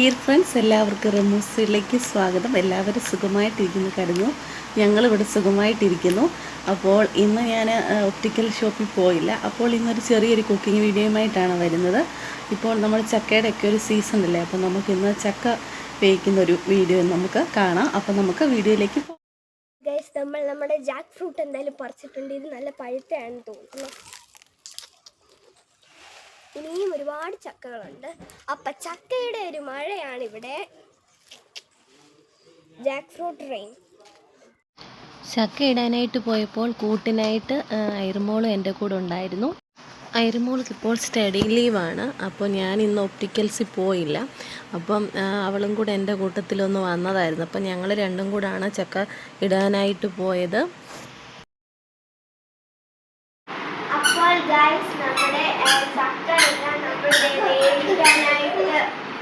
Dear friends, എല്ലാവർക്കും റമൂസിലേക്ക് സ്വാഗതം. എല്ലാവരും സുഖമായിട്ടിരിക്കുന്നു കരുതുന്നു. ഞങ്ങളിവിടെ സുഖമായിട്ടിരിക്കുന്നു. അപ്പോൾ ഇന്ന് ഞാൻ ഒപ്റ്റിക്കൽ ഷോപ്പിൽ പോയില്ല. അപ്പോൾ ഇന്നൊരു ചെറിയൊരു കുക്കിംഗ് വീഡിയോയുമായിട്ടാണ് വരുന്നത്. ഇപ്പോൾ നമ്മൾ ചക്കയുടെ ഒക്കെ ഒരു സീസൺ അല്ലേ, അപ്പോൾ നമുക്കിന്ന് ചക്ക വേവിക്കുന്നൊരു വീഡിയോ നമുക്ക് കാണാം. അപ്പോൾ നമുക്ക് വീഡിയോയിലേക്ക് പോകാം. ഗൈസ്, നമ്മൾ നമ്മുടെ ജാക്ക് ഫ്രൂട്ട് എന്തായാലും പറിച്ചിട്ടുണ്ട്. ഇത് നല്ല പഴുത്തയാണെന്ന് തോന്നുന്നു. ഇനിയും ഒരുപാട് ചക്കകളുണ്ട്. അപ്പം ചക്കയുടെ ഒരു മഴയാണ് ഇവിടെ. Jack fruit rain. ചക്ക ഇടാനായിട്ട് പോയപ്പോൾ കൂട്ടിനായിട്ട് ഐറുമോളും എൻ്റെ കൂടെ ഉണ്ടായിരുന്നു. ഐറുമോൾക്ക് ഇപ്പോൾ സ്റ്റഡി ലീവാണ്. അപ്പോൾ ഞാൻ ഇന്ന് ഒപ്റ്റിക്കൽസിൽ പോയില്ല. അപ്പം അവളും കൂടെ എൻ്റെ കൂട്ടത്തിലൊന്ന് വന്നതായിരുന്നു. അപ്പം ഞങ്ങൾ രണ്ടും കൂടാണ് ചക്ക ഇടാനായിട്ട് പോയത്. അപ്പോൾ ഗൈസ്, നമ്മുടെ ചക്ക എല്ലാം നമ്മൾ വേവിക്കാനായിട്ട്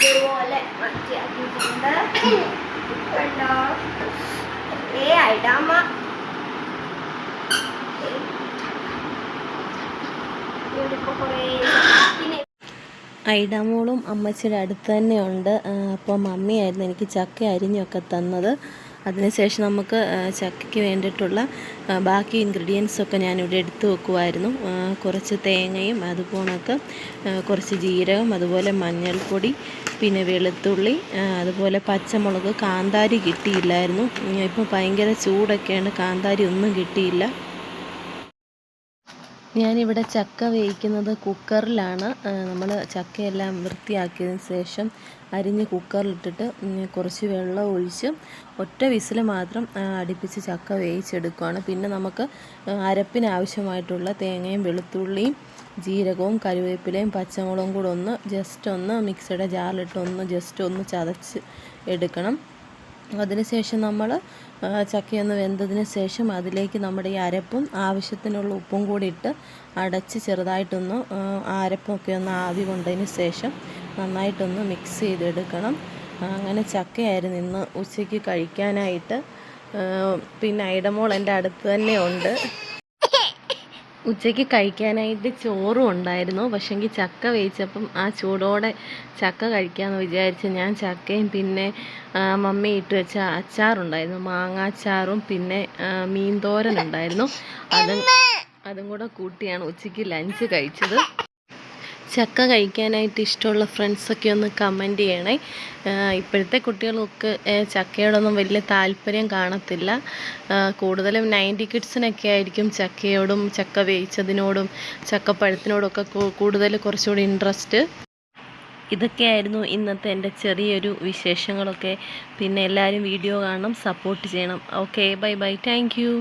ഇതുപോലെ മാറ്റിയാക്കിയിട്ടുണ്ട്. കണ്ടോ? ഐഡാമ ഐഡാമോളും അമ്മച്ചിയുടെ അടുത്ത് തന്നെ ഉണ്ട്. അപ്പോൾ മമ്മിയായിരുന്നു എനിക്ക് ചക്ക അരിഞ്ഞൊക്കെ തന്നത്. അതിനുശേഷം നമുക്ക് ചക്കയ്ക്ക് വേണ്ടിയിട്ടുള്ള ബാക്കി ഇൻഗ്രീഡിയൻസൊക്കെ ഞാനിവിടെ എടുത്തു വെക്കുമായിരുന്നു. കുറച്ച് തേങ്ങയും അതുപോലൊക്കെ കുറച്ച് ജീരകം, അതുപോലെ മഞ്ഞൾപ്പൊടി, പിന്നെ വെളുത്തുള്ളി, അതുപോലെ പച്ചമുളക്. കാന്താരി കിട്ടിയില്ലായിരുന്നു. ഇപ്പോൾ ഭയങ്കര ചൂടൊക്കെയാണ്, കാന്താരി ഒന്നും കിട്ടിയില്ല. ഞാനിവിടെ ചക്ക വേവിക്കുന്നത് കുക്കറിലാണ്. നമ്മൾ ചക്കയെല്ലാം വൃത്തിയാക്കിയതിന് ശേഷം അരിഞ്ഞ് കുക്കറിലിട്ടിട്ട് കുറച്ച് വെള്ളം ഒഴിച്ച് ഒറ്റ വിസിൽ മാത്രം അടുപ്പിച്ച് ചക്ക വേവിച്ചെടുക്കുകയാണ്. പിന്നെ നമുക്ക് അരപ്പിന് ആവശ്യമായിട്ടുള്ള തേങ്ങയും വെളുത്തുള്ളിയും ജീരകവും കറിവേപ്പിലയും പച്ചമുളകും കൂടെ ജസ്റ്റ് ഒന്ന് മിക്സിയുടെ ജാറിലിട്ട് ജസ്റ്റ് ഒന്ന് ചതച്ച് എടുക്കണം. അതിനുശേഷം നമ്മൾ ചക്കയൊന്ന് വെന്തതിന് ശേഷം അതിലേക്ക് നമ്മുടെ ഈ അരപ്പും ആവശ്യത്തിനുള്ള ഉപ്പും കൂടി ഇട്ട് അടച്ച് ചെറുതായിട്ടൊന്ന് അരപ്പൊക്കെ ഒന്ന് ആവി കൊണ്ടതിന് ശേഷം നന്നായിട്ടൊന്ന് മിക്സ് ചെയ്തെടുക്കണം. അങ്ങനെ ചക്കയായിരുന്നു ഇന്ന് ഉച്ചയ്ക്ക് കഴിക്കാനായിട്ട്. പിന്നെ ഐഡമോൾ എൻ്റെ അടുത്ത് തന്നെ ഉണ്ട്. ഉച്ചയ്ക്ക് കഴിക്കാനായിട്ട് ചോറും ഉണ്ടായിരുന്നു. പക്ഷേങ്കിൽ ചക്ക വേവിച്ചപ്പം ആ ചൂടോടെ ചക്ക കഴിക്കാമെന്ന് വിചാരിച്ച് ഞാൻ ചക്കയും പിന്നെ മമ്മി ഇട്ട് വെച്ച അച്ചാറുണ്ടായിരുന്നു, മാങ്ങാച്ചാറും പിന്നെ മീൻ തോരൻ ഉണ്ടായിരുന്നു. അതും കൂടെ കൂട്ടിയാണ് ഉച്ചയ്ക്ക് ലഞ്ച് കഴിച്ചത്. ചക്ക കഴിക്കാനായിട്ട് ഇഷ്ടമുള്ള ഫ്രണ്ട്സൊക്കെ ഒന്ന് കമൻറ്റ് ചെയ്യണേ. ഇപ്പോഴത്തെ കുട്ടികൾക്ക് ചക്കയോടൊന്നും വലിയ താല്പര്യം കാണത്തില്ല. കൂടുതലും 90 കിഡ്സിനൊക്കെ ആയിരിക്കും ചക്കയോടും ചക്ക വേവിച്ചതിനോടും ചക്കപ്പഴത്തിനോടൊക്കെ കൂടുതൽ കുറച്ചുകൂടി ഇൻട്രസ്റ്റ്. ഇതൊക്കെയായിരുന്നു ഇന്നത്തെ എൻ്റെ ചെറിയൊരു വിശേഷങ്ങളൊക്കെ. പിന്നെ എല്ലാവരും വീഡിയോ കാണണം, സപ്പോർട്ട് ചെയ്യണം. Okay, bye bye, thank you.